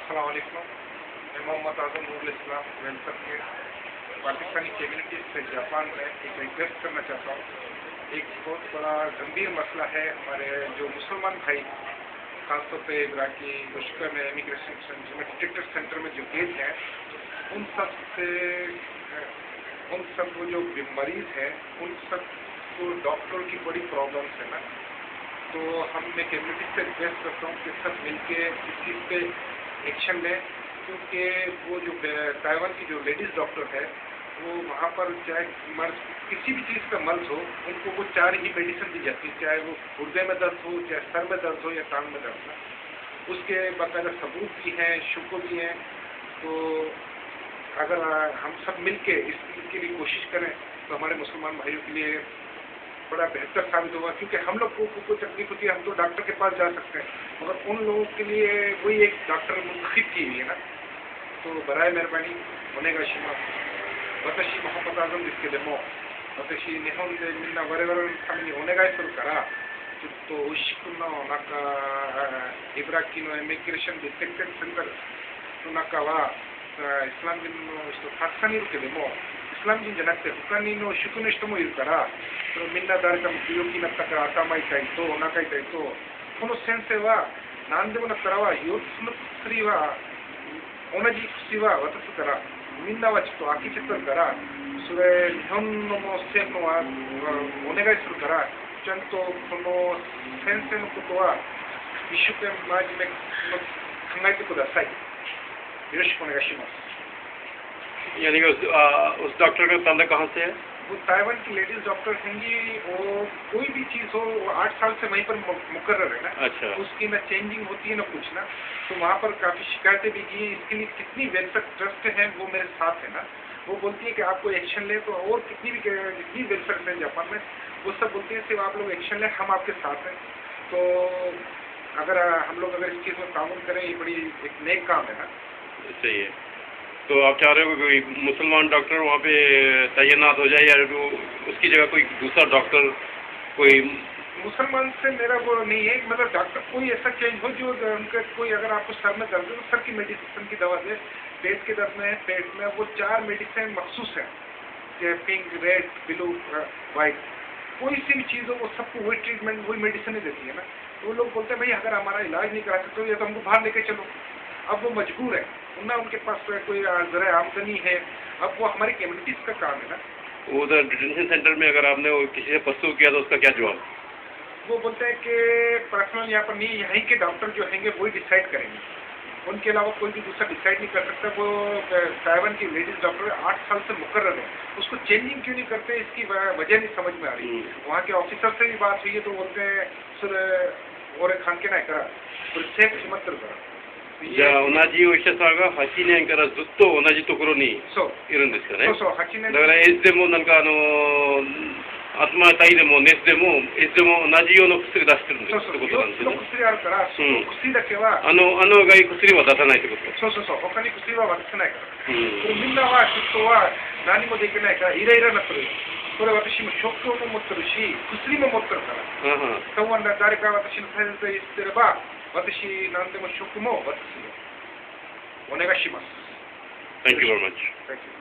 अस्सलाम वालेकुम। मैं मोहम्मद आजम नूरुल इस्लाम वेलफेयर के पाकिस्तानी कम्युनिटी से जापान में एक रिक्वेस्ट करना चाहता हूँ। एक बहुत बड़ा गंभीर मसला है हमारे जो मुसलमान भाई, खासतौर पर इराकी मुश्किल में इमिग्रेशन सेंटर में डिटेक्टर सेंटर में जो केस हैं उन सब वो जो मरीज हैं उन सब को डॉक्टर की बड़ी प्रॉब्लम्स है ना। तो हम मैं कम्युनिटी से रिक्वेस्ट करता हूँ कि सब मिलके इस चीज़ पे एक्शन लें, क्योंकि वो जो ताइवान की जो लेडीज़ डॉक्टर है वो वहाँ पर चाहे मर्ज किसी भी चीज़ का मर्ज हो उनको वो 4 ही मेडिसिन दी जाती है, चाहे वो गुर्दे में दर्द हो, चाहे सर में दर्द हो या टांग में दर्द हो। उसके बाकायदा सबूत भी हैं, शुक्र भी हैं। तो अगर हम सब मिलके इस चीज़ के लिए कोशिश करें तो हमारे मुसलमान भाइयों के लिए बड़ा बेहतर साबित होगा, क्योंकि हम लोग को कोई तकलीफ होती है हम तो डॉक्टर के पास जा सकते हैं, मगर उन लोगों के लिए वही एक डॉक्टर मुंतखब की हुई है ना। तो बराए मेहरबानी ओनेगाशिमा वतशी मोहम्मद आजम जिसके डेमो वतशी निहोन दे मिन्ना वरेवर सामने ओनेगाई सुर करा तो उश्कुनो नाका इब्राकी नो इमिग्रेशन डिटेक्टेड सेंटर तो नाका वा इस्लाम जिन इस्तो ताक्सानी रुके डेमो इस्लाम जिन जनाते हुकानी नो शुकुनो इस्तो मो इरु करा तो मिन्ना दारे का मुकियोकी नत्ता का आतामा इताई तो ओनाका इताई तो कोनो सेंसे वा नांदे मो नत्तरा वा योत्सुनो कुस्री वा ओनाजी कुस्री वा वतसु करा मिन्ना वा चित्तो आकी चित्तर करा सुरे निहोन नो सेन नो वा ओनेगाई सुरु करा चंतो कोनो सेंसे नो कोतो वा इशुके माजी में खंगाइते कुदासाई। योशिको ओनेगाशिमासु। यानी कि उस डॉक्टर का ताल्लुक कहाँ से है? वो ताइवान की लेडीज डॉक्टर हैंगी। वो कोई भी चीज़ हो वो 8 साल से वहीं पर मुकर्रर है ना। अच्छा। उसकी ना चेंजिंग होती है ना कुछ ना। तो वहाँ पर काफ़ी शिकायतें भी की। इसके लिए कितनी वेलफेयर ट्रस्ट हैं वो मेरे साथ है ना। वो बोलती है कि आपको एक्शन ले, तो और जितनी वेलफेयर है जापान में वो सब बोलती है सिर्फ आप लोग एक्शन लें, हम आपके साथ हैं। तो अगर हम लोग इस चीज़ में ताउन करें ये बड़ी एक नेक काम है ना। सही है। तो आप चाह रहे हो कोई मुसलमान डॉक्टर वहाँ पे तैनात हो जाए या उसकी जगह कोई दूसरा डॉक्टर कोई? मुसलमान से मेरा वो नहीं है, मतलब डॉक्टर कोई ऐसा चेंज हो जो उनका कोई अगर आपको सर में दर्द है तो सर की मेडिसिन की दवा दे, पेट के दर्द में पेट में वो 4 मेडिसिन मखसूस हैं, जैसे पिंक, रेड, ब्लू, वाइट, कोई सी भी चीज़ हो वो सबको वही ट्रीटमेंट वही मेडिसिन देती है ना। तो वो लोग बोलते हैं भाई अगर हमारा इलाज नहीं करा सकते तो हमको बाहर लेके चलो। अब वो मजबूर है ना, उनके पास कोई ज़रा आमदनी है, अब वो हमारी कम्युनिटीज़ का काम है ना। वो उधर डिटेंशन सेंटर में अगर आपने किसी से पस्तू किया तो उसका क्या जवाब? वो बोलते हैं कि पर्सनल यहाँ पर नहीं, यहीं के डॉक्टर जो हैंगे वही डिसाइड करेंगे, उनके अलावा कोई भी दूसरा डिसाइड नहीं कर सकता। वो ताइवान की लेडीज़ डॉक्टर 8 साल से मुकर्रर है, उसको चेंजिंग क्यों नहीं करते इसकी वजह नहीं समझ में आ रही। वहाँ के ऑफिसर से भी बात हुई है तो बोलते हैं सर और खान के ना करा तो सेफ हिम्मत करा じゃあ同じお医者さんが8年からずっと同じところにいるんですかね。そう8年。だからいつでもなんか頭痛いでも熱でもいつでも同じような薬出してるんですってことなんですね。薬あるから、薬だけはがい薬は出さないってこと。そう他に薬は渡せないから。みんなは人は何もできないからイライラになってる。これ私もショックも持ってるし薬も持ってるから。多分誰か私の先生言ってれば私何でも職も渡すよ。お願いします。Thank you very much. Thank you.